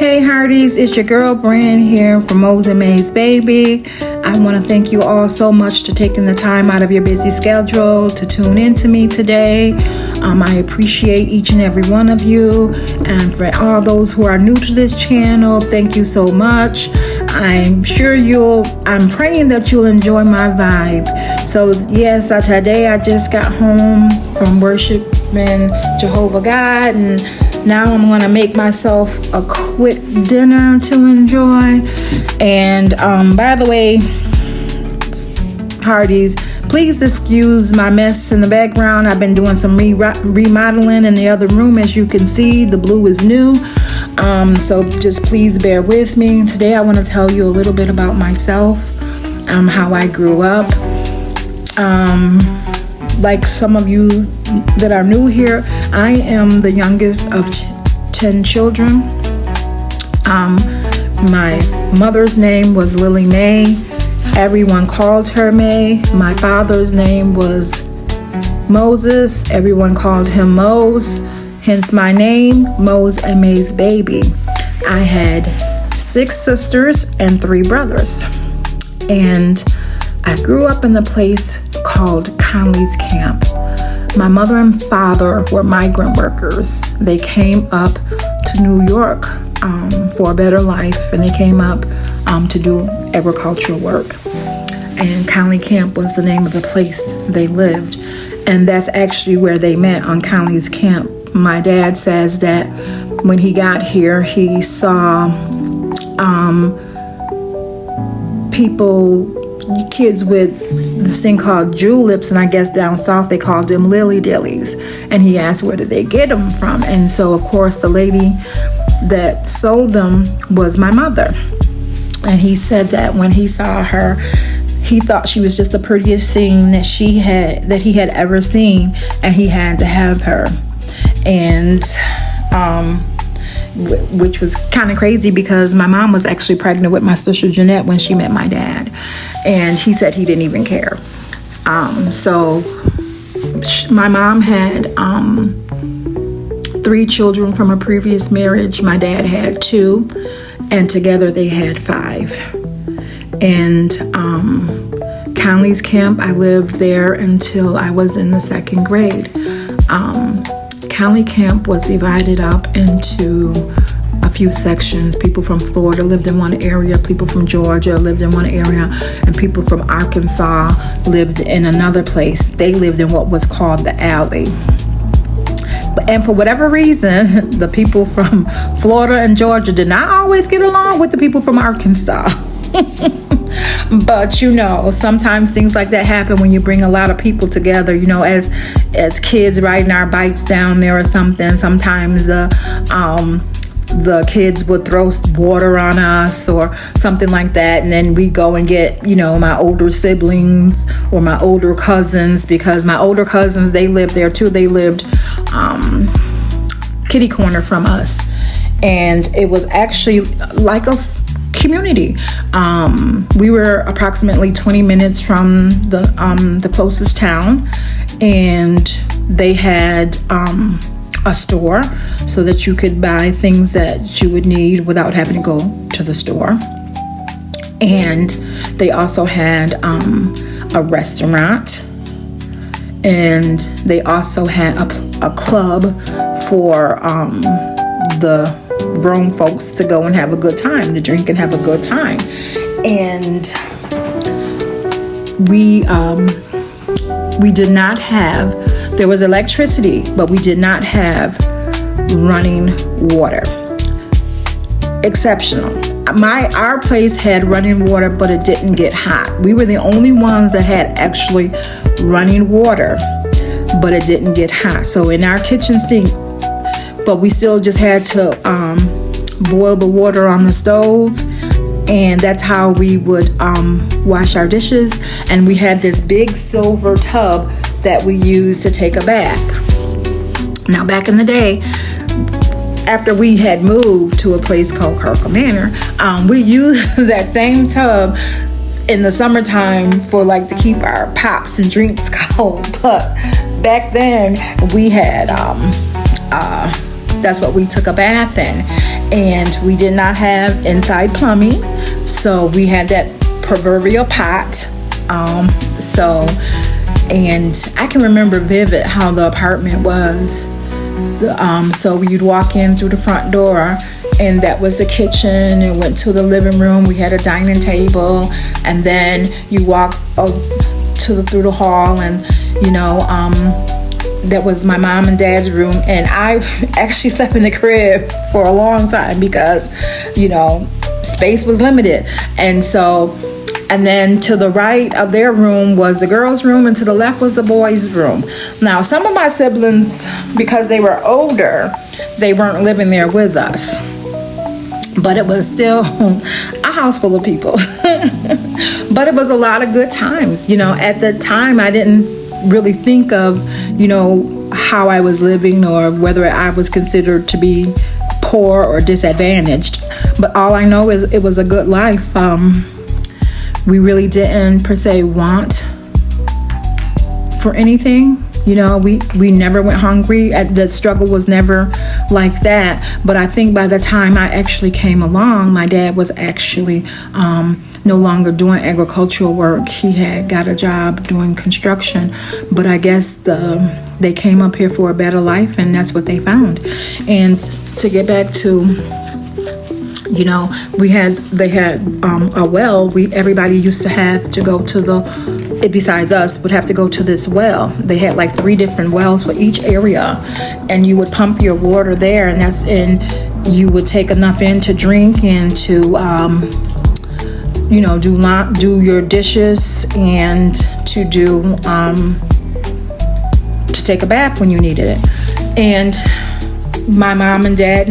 Hey Hearties, it's your girl Brand here from Mo's and May's Baby. I want to thank you all so much for taking the time out of your busy schedule to tune in to me today. I appreciate each and every one of you, and for all those who are new to this channel, thank you so much. I'm praying that you'll enjoy my vibe. So yes, today I just got home from worshiping Jehovah God, and now I'm going to make myself a quick dinner to enjoy. And by the way, Hearties, please excuse my mess in the background. I've been doing some remodeling in the other room. As you can see, the blue is new. So just please bear with me. Today I want to tell you a little bit about myself, how I grew up. Like some of you that are new here, I am the youngest of 10 children. My mother's name was Lily Mae. Everyone called her May. My father's name was Moses. Everyone called him Mose. Hence my name, Mo's and May's Baby. I had 6 sisters and 3 brothers. And I grew up in a place called Conley's Camp. My mother and father were migrant workers. They came up to New York for a better life, and they came up to do agricultural work. And Conley Camp was the name of the place they lived. And that's actually where they met, on Conley's Camp. My dad says that when he got here, he saw kids with this thing called juleps, and I guess down south they called them lily dillies. And he asked, where did they get them from? And so, of course, the lady that sold them was my mother. And he said that when he saw her, he thought she was just the prettiest thing that he had ever seen, and he had to have her. And which was kind of crazy, because my mom was actually pregnant with my sister Jeanette when she met my dad, and he said he didn't even care. So my mom had 3 children from a previous marriage. My dad had 2, and together they had 5. And Conley's Camp, I lived there until I was in the 2nd grade. Conley Camp was divided up into a few sections. People from Florida lived in one area, people from Georgia lived in one area, and people from Arkansas lived in another place. They lived in what was called the alley. And for whatever reason, the people from Florida and Georgia did not always get along with the people from Arkansas. But sometimes things like that happen when you bring a lot of people together. As kids riding our bikes down there or something, sometimes the kids would throw water on us or something like that, and then we go and get my older siblings or my older cousins, because my older cousins, they lived there too. They lived kitty corner from us, and it was actually like a community. We were approximately 20 minutes from the closest town, and they had a store so that you could buy things that you would need without having to go to the store. And they also had a restaurant, and they also had a club for the grown folks to go and have a good time, to drink and have a good time. And we did not have, there was electricity, but we did not have running water. Exceptional. Our place had running water, but it didn't get hot. We were the only ones that had actually running water, but it didn't get hot. So in our kitchen sink, but we still just had to boil the water on the stove, and that's how we would wash our dishes. And we had this big silver tub that we used to take a bath. Now, back in the day, after we had moved to a place called Kirkland Manor, we used that same tub in the summertime for to keep our pops and drinks cold. But back then we had that's what we took a bath in. and we did not have inside plumbing, so we had that proverbial pot. And I can remember vivid how the apartment was. So you'd walk in through the front door, and that was the kitchen, and went to the living room. We had a dining table, and then you walk through the hall, and that was my mom and dad's room. And I actually slept in the crib for a long time because space was limited. And then to the right of their room was the girls' room, and to the left was the boys' room. Now, some of my siblings, because they were older, they weren't living there with us. But it was still a house full of people. But it was a lot of good times. At the time, I didn't really think of, how I was living or whether I was considered to be poor or disadvantaged. But all I know is it was a good life. We really didn't per se want for anything. We never went hungry. The struggle was never like that. But I think by the time I actually came along, my dad was actually no longer doing agricultural work. He had got a job doing construction. But I guess they came up here for a better life, and that's what they found. And to get back to they had a well. Everybody used to have to go to besides us, would have to go to this well. They had like 3 different wells for each area, and you would pump your water there, and you would take enough in to drink and to do your dishes and to take a bath when you needed it. And my mom and dad,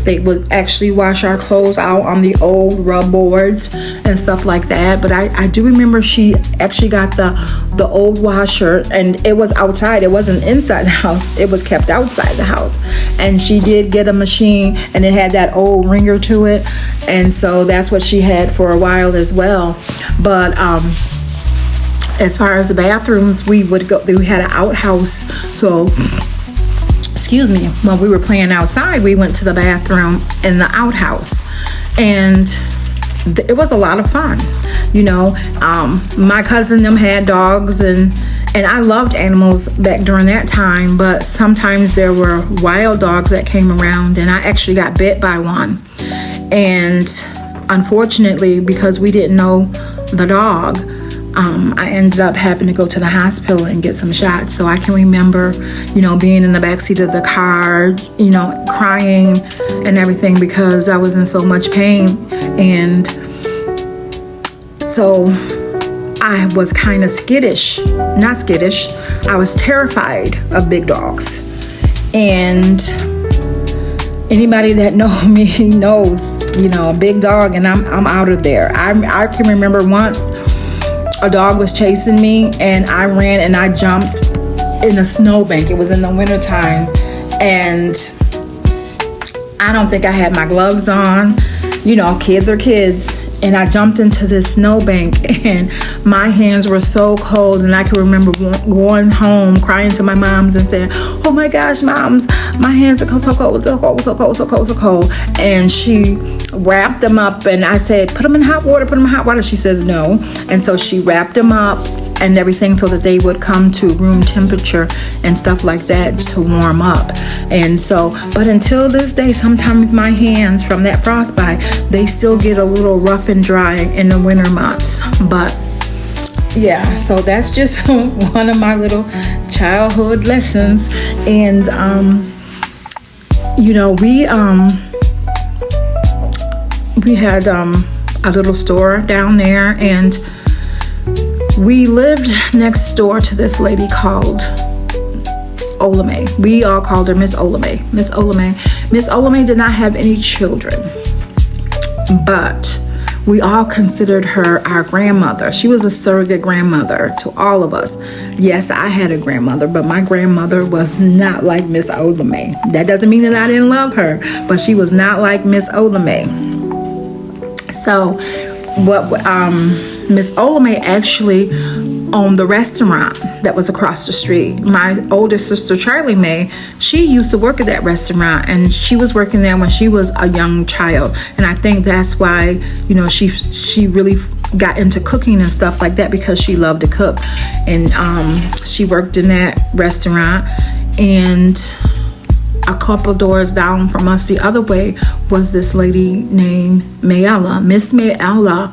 they would actually wash our clothes out on the old rub boards and stuff like that. But I do remember she actually got the old washer, and it was outside. It wasn't inside the house. It was kept outside the house. And she did get a machine, and it had that old ringer to it. And so that's what she had for a while as well. But as far as the bathrooms, we had an outhouse. So when we were playing outside, we went to the bathroom in the outhouse, and it was a lot of fun. My cousin them had dogs, and I loved animals back during that time, but sometimes there were wild dogs that came around, and I actually got bit by one. And unfortunately, because we didn't know the dog, I ended up having to go to the hospital and get some shots. So I can remember, being in the backseat of the car, crying and everything because I was in so much pain. And so I was kind of not skittish. I was terrified of big dogs. And anybody that knows me knows, a big dog, and I'm out of there. I can remember once a dog was chasing me, and I ran and I jumped in a snowbank. It was in the wintertime, and I don't think I had my gloves on. Kids are kids. And I jumped into this snowbank, and my hands were so cold. And I can remember going home, crying to my moms and saying, "Oh my gosh, moms, my hands are so cold, so cold, so cold, so cold, so cold." And she wrapped them up, and I said, "Put them in hot water, put them in hot water." She says no. And so she wrapped them up and everything so that they would come to room temperature and stuff like that to warm up. And so, but until this day, sometimes my hands from that frostbite, they still get a little rough and dry in the winter months. But yeah, so that's just one of my little childhood lessons. And we had a little store down there, and we lived next door to this lady called Olame. We all called her Miss Olame. Miss Olame. Miss Olame did not have any children, but we all considered her our grandmother. She was a surrogate grandmother to all of us. Yes, I had a grandmother, but my grandmother was not like Miss Olame. That doesn't mean that I didn't love her, but she was not like Miss Olame. So what Miss Olame actually owned the restaurant that was across the street. My older sister, Charlie Mae, she used to work at that restaurant, and she was working there when she was a young child. And I think that's why, she really got into cooking and stuff like that, because she loved to cook. And she worked in that restaurant. And a couple doors down from us the other way was this lady named Mayella. Miss Mayella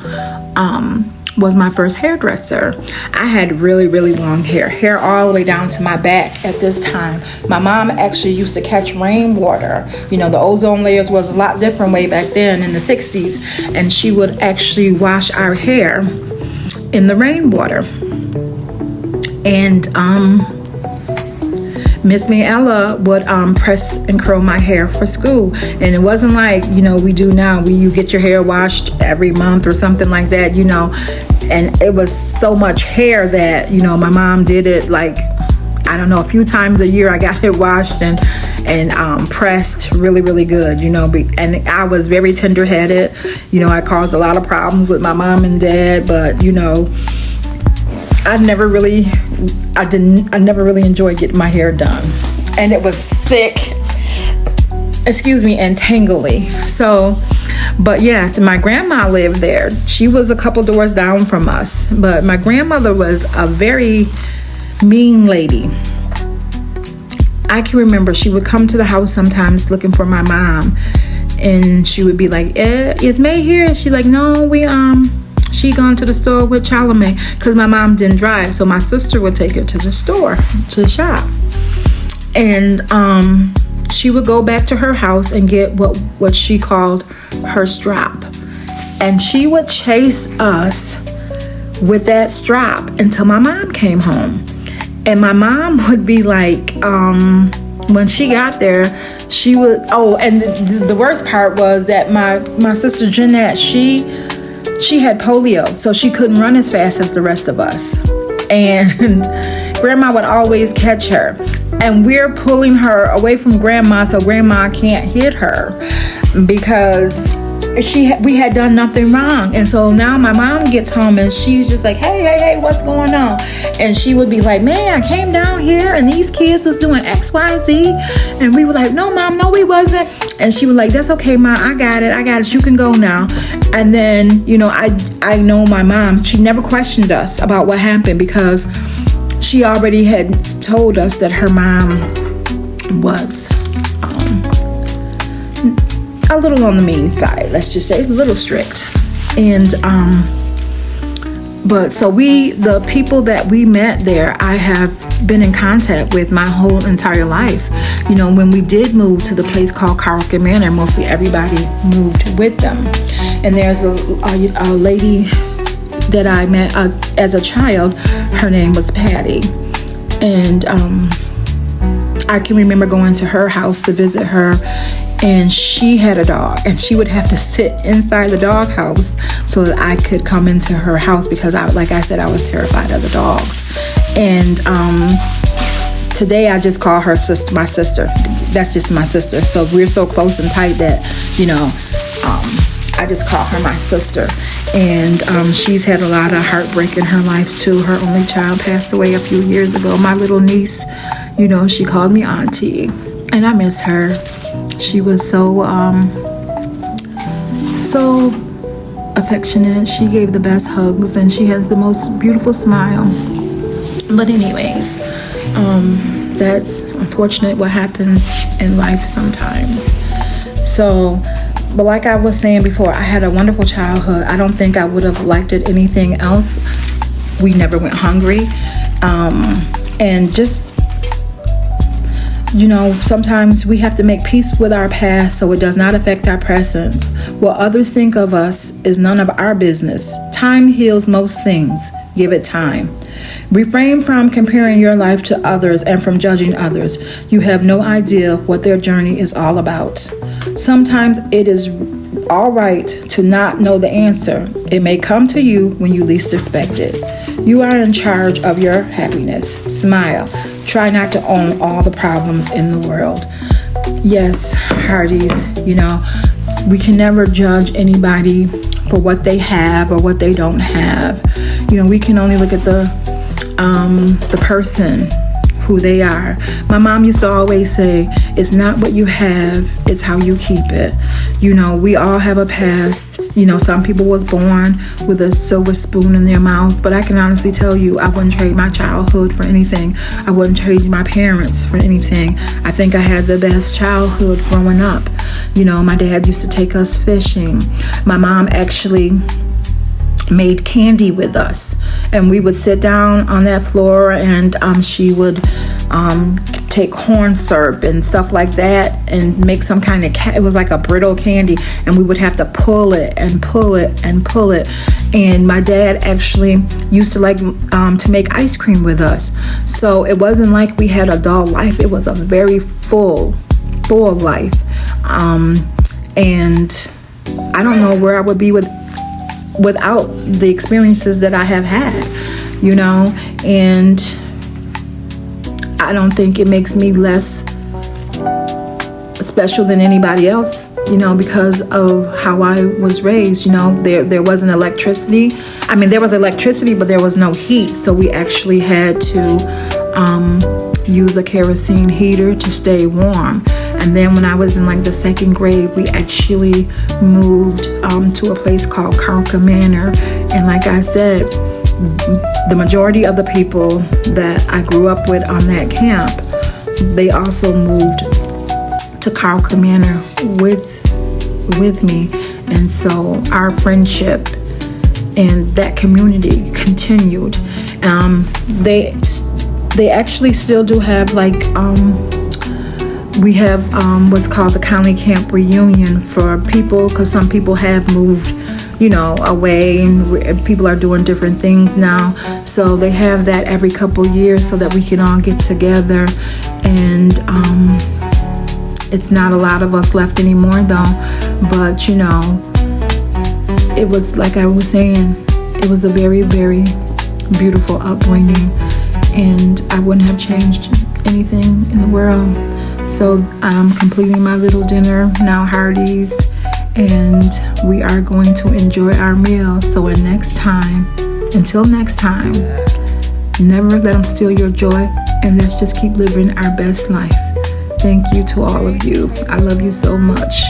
was my first hairdresser. I had really, really long hair all the way down to my back at this time. My mom actually used to catch rainwater. The ozone layers was a lot different way back then in the 60s. And she would actually wash our hair in the rainwater. And Miss Mayella would press and curl my hair for school. And it wasn't like, we do now, where you get your hair washed every month or something like that, And it was so much hair that, my mom did it like, I don't know, a few times a year. I got it washed and pressed really, really good, And I was very tender-headed. I caused a lot of problems with my mom and dad, but, I never really enjoyed getting my hair done. And it was thick, and tangly. So, but yes, my grandma lived there. She was a couple doors down from us. But my grandmother was a very mean lady. I can remember she would come to the house sometimes looking for my mom. And she would be like, is May here? And she's like, no, she gone to the store with Charlamagne, because my mom didn't drive. So my sister would take her to the store to shop. And she would go back to her house and get what she called her strap. And she would chase us with that strap until my mom came home. And my mom would be like, when she got there, she would, and the worst part was that my sister Jeanette, she had polio, so she couldn't run as fast as the rest of us. And Grandma would always catch her. And we're pulling her away from Grandma so Grandma can't hit her, because we had done nothing wrong. And so now my mom gets home and she's just like, hey, what's going on? And she would be like, man, I came down here and these kids was doing X, Y, Z. And we were like, no, Mom, no, we wasn't. And she was like, that's okay, Mom, I got it. You can go now. And then, I know my mom, she never questioned us about what happened, because she already had told us that her mom was a little on the mean side, let's just say, a little strict. And but so the people that we met there, I have been in contact with my whole entire life. When we did move to the place called Carlton Manor, mostly everybody moved with them. And there's a lady that I met as a child. Her name was Patty. And I can remember going to her house to visit her, and she had a dog, and she would have to sit inside the dog house so that I could come into her house, because like I said, I was terrified of the dogs. And today I just call her my sister. That's just my sister. So we're so close and tight that, I just call her my sister. And she's had a lot of heartbreak in her life too. Her only child passed away a few years ago. My little niece, she called me auntie, and I miss her. She was so affectionate. She gave the best hugs, and she has the most beautiful smile. But anyways, that's unfortunate what happens in life sometimes. So, but like I was saying before, I had a wonderful childhood. I don't think I would have liked it anything else. We never went hungry. And just, sometimes we have to make peace with our past so it does not affect our present. What others think of us is none of our business. Time heals most things. Give it time. Refrain from comparing your life to others and from judging others. You have no idea what their journey is all about. Sometimes it is all right to not know the answer. It may come to you when you least expect it. You are in charge of your happiness. Smile. Try not to own all the problems in the world. Yes, hearties, we can never judge anybody for what they have or what they don't have. We can only look at the the person who they are. My mom used to always say, it's not what you have, it's how you keep it. You know, we all have a past. You know, some people was born with a silver spoon in their mouth, but I can honestly tell you, I wouldn't trade my childhood for anything. I wouldn't trade my parents for anything. I think I had the best childhood growing up. You know, my dad used to take us fishing. My mom actually made candy with us, and we would sit down on that floor, and she would take corn syrup and stuff like that and make some kind of it was like a brittle candy, and we would have to pull it and pull it and pull it. And my dad actually used to like to make ice cream with us, so it wasn't like we had a dull life. It was a very full life, and I don't know where I would be without the experiences that I have had, you know. And I don't think it makes me less special than anybody else, you know, because of how I was raised. You know, there wasn't electricity. I mean, there was electricity, but there was no heat, so we actually had to use a kerosene heater to stay warm. And then when I was in like the second grade, we actually moved to a place called Carlka Manor. And like I said, the majority of the people that I grew up with on that camp, they also moved to Carlka Manor with me. And so our friendship and that community continued. They actually still do have like we have what's called the County Camp Reunion for people, because some people have moved, you know, away, and people are doing different things now. So they have that every couple years so that we can all get together. And it's not a lot of us left anymore though, but you know, it was, like I was saying, it was a very, very beautiful upbringing, and I wouldn't have changed anything in the world. So I'm completing my little dinner now, Hardee's, and we are going to enjoy our meal. So until next time, never let them steal your joy, and let's just keep living our best life. Thank you to all of you. I love you so much.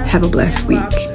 Have a blessed week.